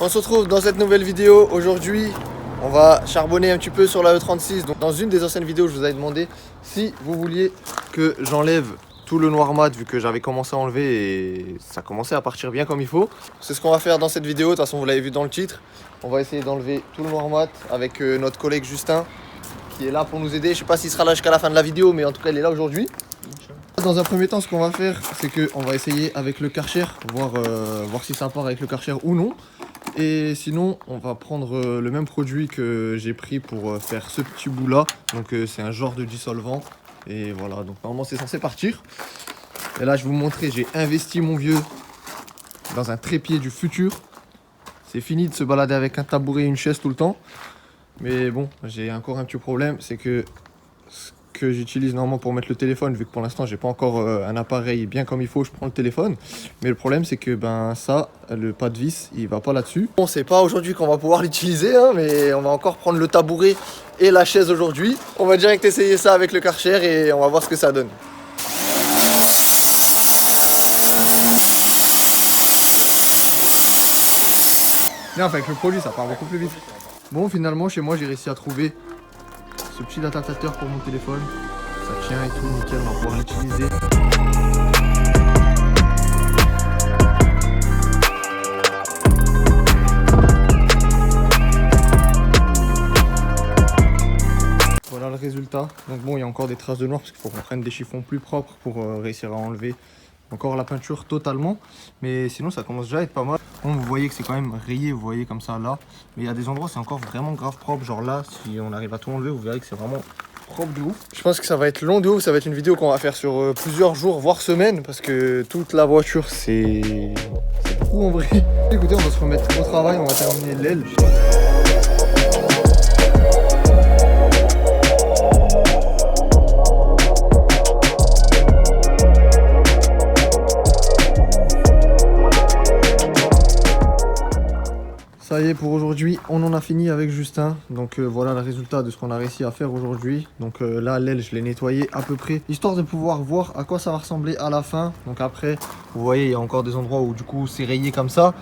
On se retrouve dans cette nouvelle vidéo. Aujourd'hui, on va charbonner un petit peu sur la E36. Donc, dans une des anciennes vidéos, je vous avais demandé si vous vouliez que j'enlève tout le noir mat, vu que j'avais commencé à enlever et ça commençait à partir bien comme il faut. C'est ce qu'on va faire dans cette vidéo. De toute façon, vous l'avez vu dans le titre. On va essayer d'enlever tout le noir mat avec notre collègue Justin qui est là pour nous aider. Je sais pas s'il sera là jusqu'à la fin de la vidéo, mais en tout cas, il est là aujourd'hui. Dans un premier temps, ce qu'on va faire, c'est qu'on va essayer avec le Karcher, voir si ça part avec le Karcher ou non. Et sinon, on va prendre le même produit que j'ai pris pour faire ce petit bout là. Donc c'est un genre de dissolvant. Et voilà, donc normalement c'est censé partir. Et là, je vais vous montrer, j'ai investi mon vieux dans un trépied du futur. C'est fini de se balader avec un tabouret et une chaise tout le temps. Mais bon, j'ai encore un petit problème, c'est que ce que j'utilise normalement pour mettre le téléphone, vu que pour l'instant j'ai pas encore un appareil bien comme il faut, je prends le téléphone. Mais le problème c'est que ça, le pas de vis, il va pas là-dessus. Bon, c'est pas aujourd'hui qu'on va pouvoir l'utiliser, hein, mais on va encore prendre le tabouret et la chaise aujourd'hui. On va direct essayer ça avec le Karcher et on va voir ce que ça donne. Bien, avec le produit, ça part beaucoup plus vite. Bon, finalement, chez moi, j'ai réussi à trouver ce petit adaptateur pour mon téléphone. Ça tient et tout, nickel, on va pouvoir l'utiliser. Voilà le résultat. Donc bon, il y a encore des traces de noir parce qu'il faut qu'on prenne des chiffons plus propres pour réussir à enlever encore la peinture totalement. Mais sinon, ça commence déjà à être pas mal. Bon, vous voyez que c'est quand même rayé, vous voyez comme ça là. Mais il y a des endroits, c'est encore vraiment grave propre. Genre là, si on arrive à tout enlever, vous verrez que c'est vraiment propre de ouf. Je pense que ça va être long de ouf. Ça va être une vidéo qu'on va faire sur plusieurs jours, voire semaines. Parce que toute la voiture, c'est beaucoup en vrai. Écoutez, on va se remettre au travail. On va terminer l'aile. Ça y est, pour aujourd'hui, on en a fini avec Justin. Donc voilà le résultat de ce qu'on a réussi à faire aujourd'hui. Donc là, l'aile, je l'ai nettoyé à peu près, histoire de pouvoir voir à quoi ça va ressembler à la fin. Donc après, vous voyez, il y a encore des endroits où du coup c'est rayé comme ça.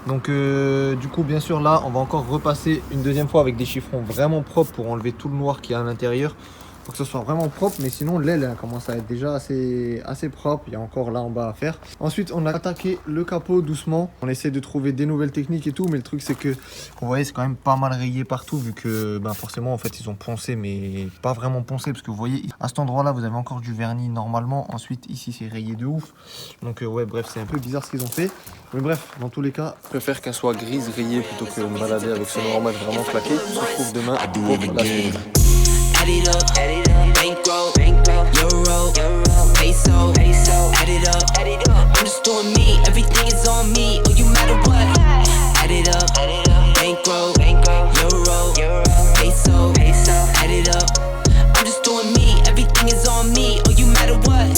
Donc du coup, bien sûr, là, on va encore repasser une deuxième fois avec des chiffrons vraiment propres pour enlever tout le noir qu'il y a à l'intérieur. Pour que ce soit vraiment propre, mais sinon l'aile elle commence à être déjà assez propre. Il y a encore là en bas à faire. Ensuite, on a attaqué le capot doucement. On essaie de trouver des nouvelles techniques et tout, mais le truc c'est que vous voyez, c'est quand même pas mal rayé partout, vu que forcément en fait ils ont poncé, mais pas vraiment poncé, parce que vous voyez à cet endroit là vous avez encore du vernis normalement. Ensuite ici c'est rayé de ouf. Donc ouais, bref, c'est un peu bizarre ce qu'ils ont fait, mais bref, dans tous les cas, je préfère qu'elle soit grise rayée plutôt que me balader avec ce noir mat vraiment claqué. On se retrouve demain pour la suite. Add it up, bankroll, euro, peso, add it up, I'm just doing me, everything is on me, oh you matter what, add it up, bankroll, euro, peso, add it up, I'm just doing me, everything is on me, oh you matter what,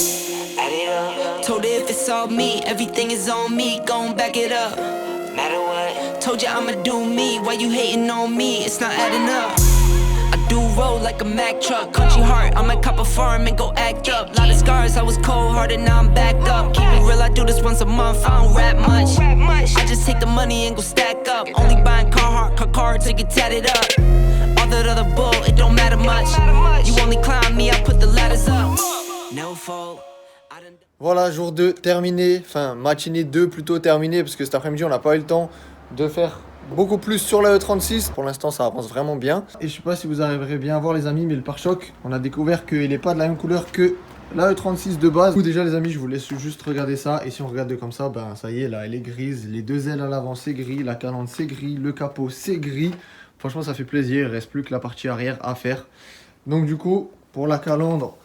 add it up, told her if it's all me, everything is on me, gon' back it up, matter what, told you I'ma do me, why you hating on me, it's not adding up. Do roll like a Mack truck, country heart, I might cop a farm and go act up. Lot of scars, I was cold-hearted, now I'm back up. Keep it real, I do this once a month, I don't rap much. I just take the money and go stack up. Only buying Carhartt, car to get tatted up. All that other bull, it don't matter much. You only climb me, I put the ladders up. No fault. Voilà, jour 2 terminé, enfin matinée 2 plutôt terminée, parce que cet après-midi on n'a pas eu le temps de faire beaucoup plus sur la E36. Pour l'instant ça avance vraiment bien. Et je sais pas si vous arriverez bien à voir les amis, mais le pare-choc, on a découvert qu'il n'est pas de la même couleur que la E36 de base. Du coup déjà les amis, je vous laisse juste regarder ça. Et si on regarde comme ça, ça y est, là elle est grise. Les deux ailes à l'avant c'est gris, la calandre c'est gris, le capot c'est gris. Franchement ça fait plaisir, il reste plus que la partie arrière à faire. Donc du coup, pour la calandre,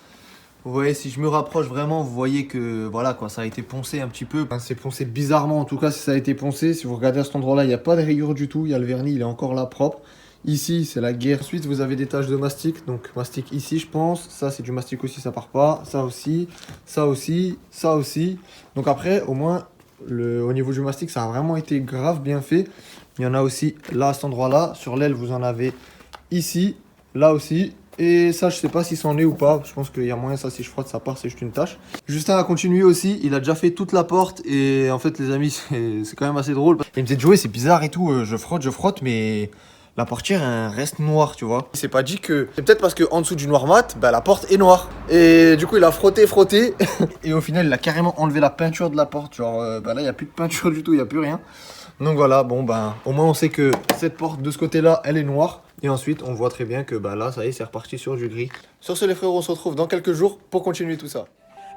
vous voyez, si je me rapproche vraiment, vous voyez que voilà quoi, ça a été poncé un petit peu. C'est poncé bizarrement en tout cas si ça a été poncé. Si vous regardez à cet endroit là, il n'y a pas de rayures du tout. Il y a le vernis, il est encore là propre. Ici c'est la guerre. Ensuite vous avez des taches de mastic. Donc mastic ici je pense. Ça c'est du mastic aussi, ça part pas. Ça aussi, ça aussi, ça aussi. Donc après au moins au niveau du mastic ça a vraiment été grave bien fait. Il y en a aussi là à cet endroit là. Sur l'aile vous en avez ici, là aussi. Et ça, je sais pas si c'en est ou pas. Je pense qu'il y a moyen, ça, si je frotte, ça part, c'est juste une tâche. Justin a continué aussi. Il a déjà fait toute la porte. Et en fait, les amis, c'est quand même assez drôle. Il me disait, Joey, c'est bizarre et tout. Je frotte, mais la portière elle reste noire, tu vois. Il s'est pas dit que. C'est peut-être parce qu'en dessous du noir mat, bah, la porte est noire. Et du coup, il a frotté. Et au final, il a carrément enlevé la peinture de la porte. Genre, bah là, il n'y a plus de peinture du tout, il n'y a plus rien. Donc voilà, bon, bah, au moins, on sait que cette porte de ce côté-là, elle est noire. Et ensuite, on voit très bien que bah, là, ça y est, c'est reparti sur du gris. Sur ce, les frérots, on se retrouve dans quelques jours pour continuer tout ça.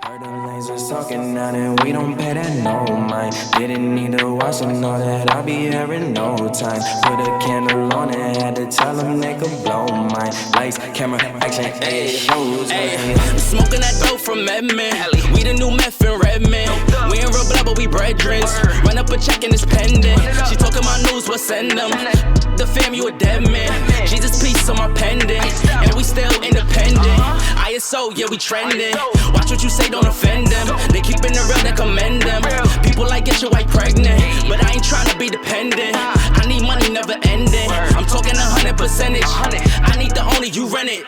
Heard them lasers talking now that we don't pay that no mind. Didn't need to watch them know that I'll be here in no time. Put a candle on it, had to tell them they could blow mine. Lights, camera, action, ayy, shows. I'm smoking that dope from Edmond. We the new meth in Redmond. We ain't real blood, but we brethren. Run up a check and it's pending. She talking my news, we'll send them. The fam, you a dead man. Jesus, peace on my pendant. And we still independent. ISO, yeah, we trending. Watch what you say, don't offend them. They keeping it real, they commend them. People like get your wife pregnant, but I ain't tryna be dependent. I need money never ending. I'm talking 100%. I need the owner, you rent it.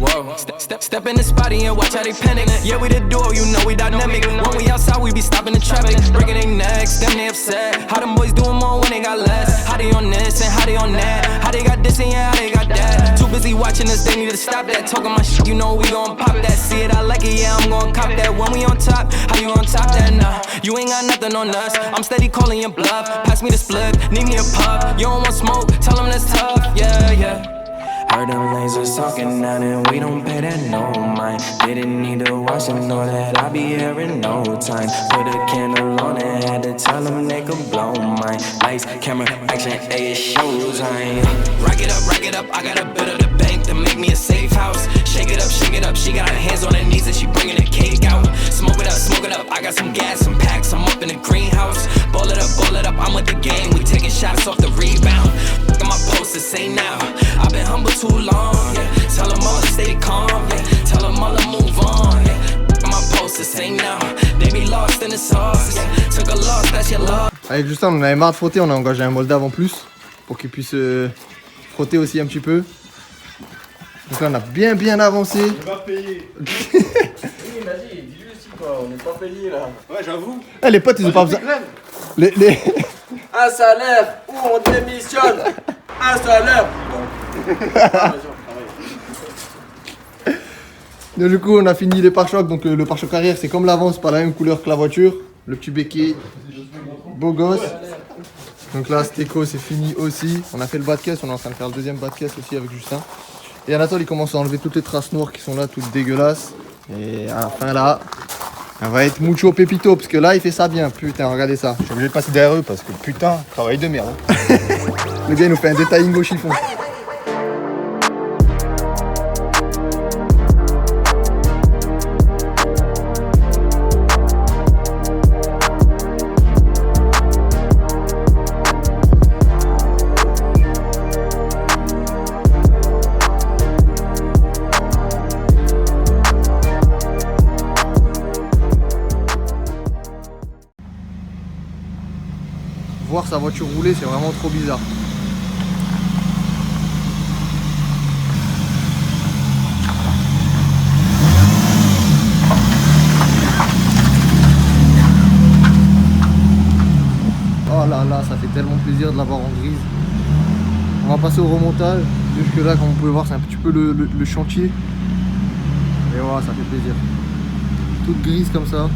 Whoa, step in the spotty and watch how they panic. Yeah, we the duo, you know we dynamic. When we outside, we be stopping the traffic, breaking their necks, them they upset. How them boys doing more when they got less? How they on this and how they on that? How they got this and yeah, how they got that? Too busy watching us, they need to stop that. Talking my shit, you know we gon' pop that. See it, I like it, yeah, I'm gon' cop that. When we on top, how you on top that? Nah, you ain't got nothing on us. I'm steady calling your bluff. Pass me the split, need me a puff. You don't want smoke, tell them that's tough. Yeah, yeah. Heard them lasers talking now that we don't pay that no mind. Didn't need to watch them know that I'll be here in no time. Put a candle on it, had to tell them they could blow mine. Lights, camera, action, ayy, shows. Rack it up, I got a bit of the bank to make me a safe house. Shake it up, she got her hands on her knees and she bringing the cake out. Smoke it up, I got some gas, some packs, I'm up in the greenhouse. Ball it up, I'm with the gang, we taking shots off the rebound. Look at my posters, say now, I've been humble too long, yeah. Tell them all to stay calm, yeah. Tell them all to move on, yeah. Look at my posters, say now, they be lost in the sauce, yeah. Took a loss, that's your loss. Avec Justin, on en avait marre de frotter, on a engagé un Moldave en plus pour qu'il puisse frotter aussi un petit peu. Donc là, on a bien avancé. On va payer. Oui, vas-y, dis-lui aussi quoi, on n'est pas payé là. Ouais, j'avoue. Eh, les potes, ils ont pas besoin. Les... Un salaire ou on démissionne. Un salaire. Donc, du coup, on a fini les pare-chocs. Donc, le pare-choc arrière, c'est comme l'avant, c'est pas la même couleur que la voiture. Le petit béquet, beau gosse. Donc là, Stéco, c'est fini aussi. On a fait le bas de caisse, on est en train de faire le deuxième bas de caisse aussi avec Justin. Et Anatole, il commence à enlever toutes les traces noires qui sont là, toutes dégueulasses. Et à la fin, là, on va être mucho pépito, parce que là, il fait ça bien. Putain, regardez ça. Je suis obligé de passer derrière eux, parce que putain, travail de merde. Le gars, il nous fait un detailing au chiffon. Voir sa voiture rouler, c'est vraiment trop bizarre. Oh là là, ça fait tellement plaisir de l'avoir en grise. On va passer au remontage. Jusque là, comme vous pouvez voir, c'est un petit peu le chantier. Et voilà, ça fait plaisir. Toute grise comme ça.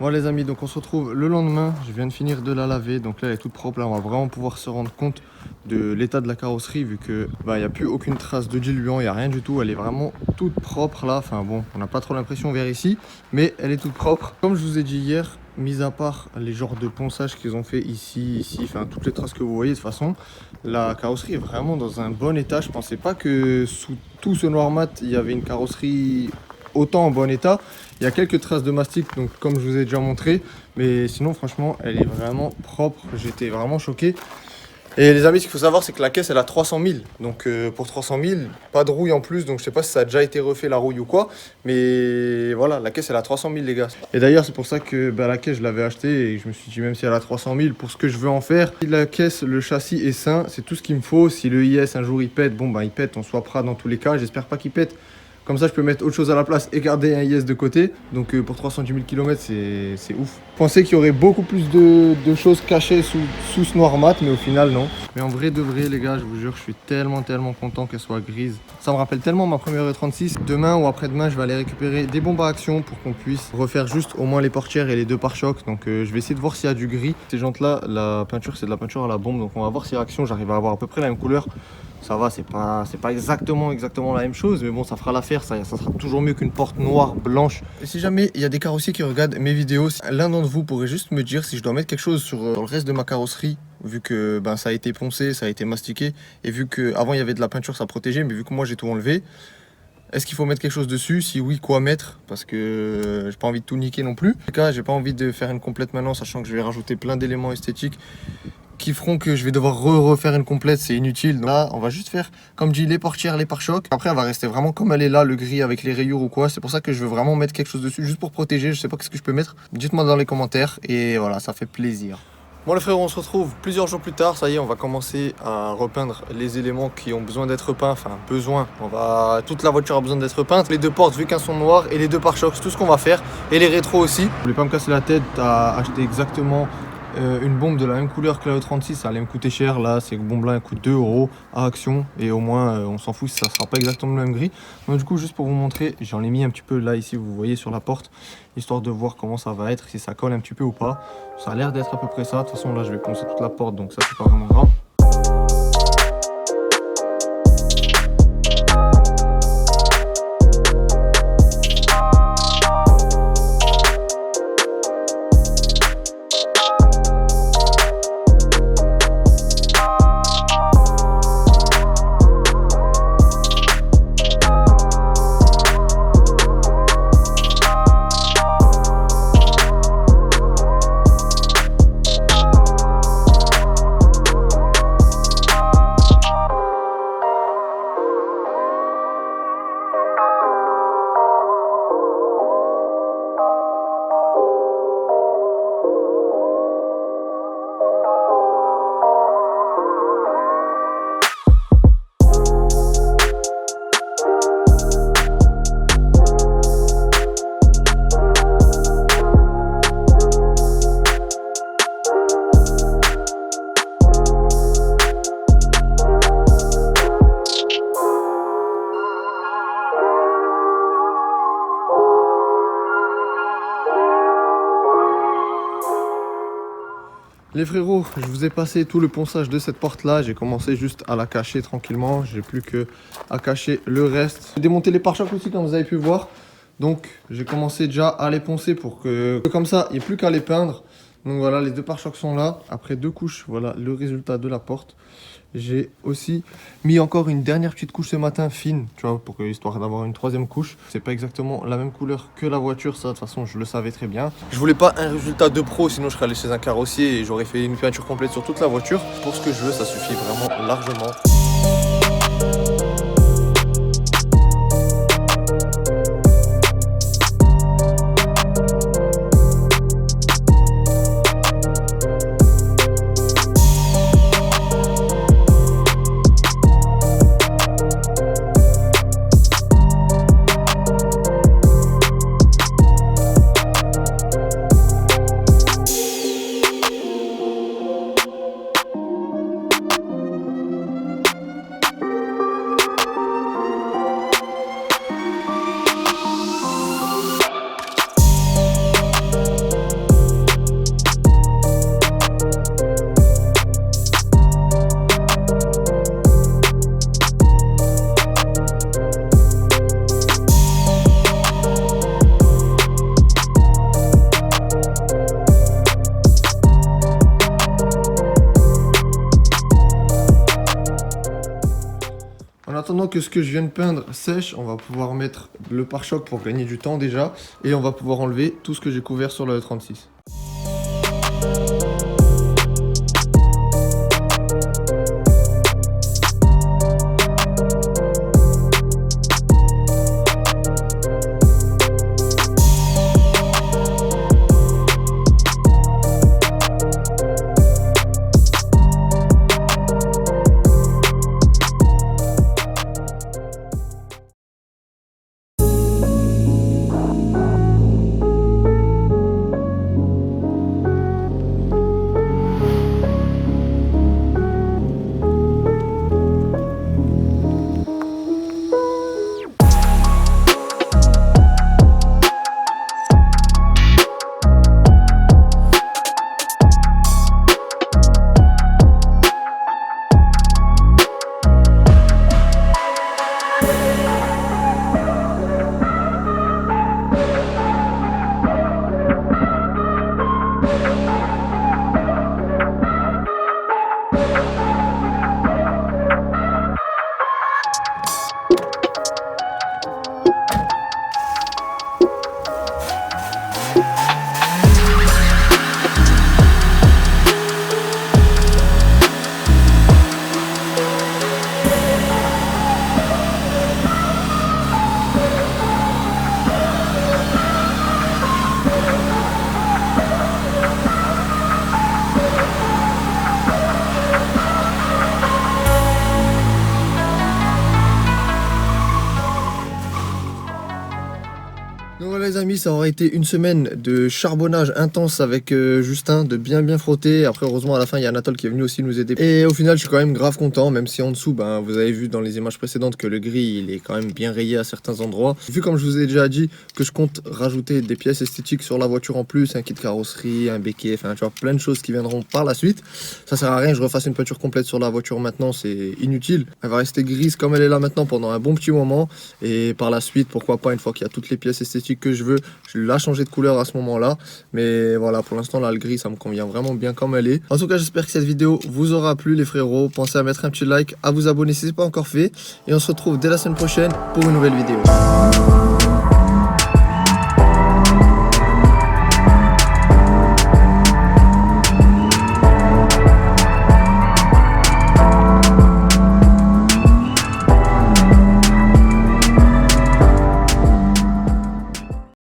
Bon les amis, donc on se retrouve le lendemain. Je viens de finir de la laver, donc là elle est toute propre. Là on va vraiment pouvoir se rendre compte de l'état de la carrosserie, vu que il n'y a plus aucune trace de diluant, il n'y a rien du tout. Elle est vraiment toute propre là. Enfin bon, on n'a pas trop l'impression vers ici, mais elle est toute propre. Comme je vous ai dit hier, mis à part les genres de ponçage qu'ils ont fait ici, enfin toutes les traces que vous voyez, de toute façon, la carrosserie est vraiment dans un bon état. Je pensais pas que sous tout ce noir mat, il y avait une carrosserie autant en bon état. Il y a quelques traces de mastic, donc comme je vous ai déjà montré, mais sinon franchement elle est vraiment propre. J'étais vraiment choqué. Et les amis, ce qu'il faut savoir, c'est que la caisse elle a 300 000, donc pour 300 000, pas de rouille en plus, donc je sais pas si ça a déjà été refait la rouille ou quoi, mais voilà, la caisse elle a 300 000 les gars. Et d'ailleurs c'est pour ça que la caisse je l'avais achetée et je me suis dit même si elle a 300 000 pour ce que je veux en faire, si la caisse, le châssis est sain, c'est tout ce qu'il me faut. Si le IS un jour il pète, bon bah il pète, on soit prêt dans tous les cas, j'espère pas qu'il pète. Comme ça, je peux mettre autre chose à la place et garder un IS de côté. Donc pour 310 000 km, c'est ouf. Je pensais qu'il y aurait beaucoup plus de choses cachées sous ce noir mat, mais au final, non. Mais en vrai de vrai, les gars, je vous jure, je suis tellement content qu'elle soit grise. Ça me rappelle tellement ma première E36. Demain ou après-demain, je vais aller récupérer des bombes à action pour qu'on puisse refaire juste au moins les portières et les deux pare-chocs. Donc je vais essayer de voir s'il y a du gris. Ces jantes-là, la peinture, c'est de la peinture à la bombe. Donc on va voir si réaction, j'arrive à avoir à peu près la même couleur. Ça va, c'est pas exactement la même chose, mais bon, ça fera l'affaire, ça sera toujours mieux qu'une porte noire, blanche. Et si jamais il y a des carrossiers qui regardent mes vidéos, l'un d'entre vous pourrait juste me dire si je dois mettre quelque chose sur le reste de ma carrosserie, vu que ça a été poncé, ça a été mastiqué, et vu qu'avant il y avait de la peinture, ça protégeait, mais vu que moi j'ai tout enlevé, est-ce qu'il faut mettre quelque chose dessus? Si oui, quoi mettre? Parce que j'ai pas envie de tout niquer non plus. En tout cas, j'ai pas envie de faire une complète maintenant, sachant que je vais rajouter plein d'éléments esthétiques qui feront que je vais devoir refaire une complète, c'est inutile. Donc là, on va juste faire, comme dit, les portières, les pare-chocs. Après, elle va rester vraiment comme elle est là, le gris avec les rayures ou quoi. C'est pour ça que je veux vraiment mettre quelque chose dessus, juste pour protéger. Je sais pas ce que je peux mettre. Dites-moi dans les commentaires et voilà, ça fait plaisir. Bon les frérot, on se retrouve plusieurs jours plus tard. Ça y est, on va commencer à repeindre les éléments qui ont besoin d'être repeints. Enfin, toute la voiture a besoin d'être peinte. Les deux portes, vu qu'elles sont noires, et les deux pare-chocs, c'est tout ce qu'on va faire. Et les rétros aussi. Je voulais pas me casser la tête à acheter exactement une bombe de la même couleur que la E36, ça allait me coûter cher. Là, ces bombes-là, elles coûtent 2 € à Action. Et au moins, on s'en fout si ça sera pas exactement le même gris. Donc du coup, juste pour vous montrer, j'en ai mis un petit peu là, ici, vous voyez sur la porte, histoire de voir comment ça va être, si ça colle un petit peu ou pas. Ça a l'air d'être à peu près ça. De toute façon, là, je vais poncer toute la porte, donc ça, c'est pas vraiment grave. Les frérots, je vous ai passé tout le ponçage de cette porte là. J'ai commencé juste à la cacher tranquillement. J'ai plus que à cacher le reste. J'ai démonté les pare-chocs aussi comme vous avez pu voir. Donc j'ai commencé déjà à les poncer pour que comme ça il n'y ait plus qu'à les peindre. Donc voilà, les deux pare-chocs sont là. Après 2 couches, voilà le résultat de la porte. J'ai aussi mis encore une dernière petite couche ce matin fine, tu vois, pour que, histoire d'avoir une 3e couche. C'est pas exactement la même couleur que la voiture, ça de toute façon je le savais très bien. Je voulais pas un résultat de pro, sinon je serais allé chez un carrossier et j'aurais fait une peinture complète sur toute la voiture. Pour ce que je veux, ça suffit vraiment largement. attendant que ce que je viens de peindre sèche, on va pouvoir mettre le pare-choc pour gagner du temps déjà. Et on va pouvoir enlever tout ce que j'ai couvert sur la E36. Donc voilà les amis, ça aura été une semaine de charbonnage intense avec Justin, de bien frotter. Après heureusement à la fin il y a Anatole qui est venu aussi nous aider. Et au final je suis quand même grave content, même si en dessous vous avez vu dans les images précédentes que le gris il est quand même bien rayé à certains endroits. Vu comme je vous ai déjà dit que je compte rajouter des pièces esthétiques sur la voiture en plus, un kit carrosserie, un béquet, enfin tu vois plein de choses qui viendront par la suite. Ça sert à rien que je refasse une peinture complète sur la voiture maintenant, c'est inutile. Elle va rester grise comme elle est là maintenant pendant un bon petit moment. Et par la suite pourquoi pas, une fois qu'il y a toutes les pièces esthétiques que je veux, je la changer de couleur à ce moment là. Mais voilà, pour l'instant là le gris ça me convient vraiment bien comme elle est. En tout cas j'espère que cette vidéo vous aura plu les frérots. Pensez à mettre un petit like, à vous abonner si ce n'est pas encore fait. Et on se retrouve dès la semaine prochaine pour une nouvelle vidéo.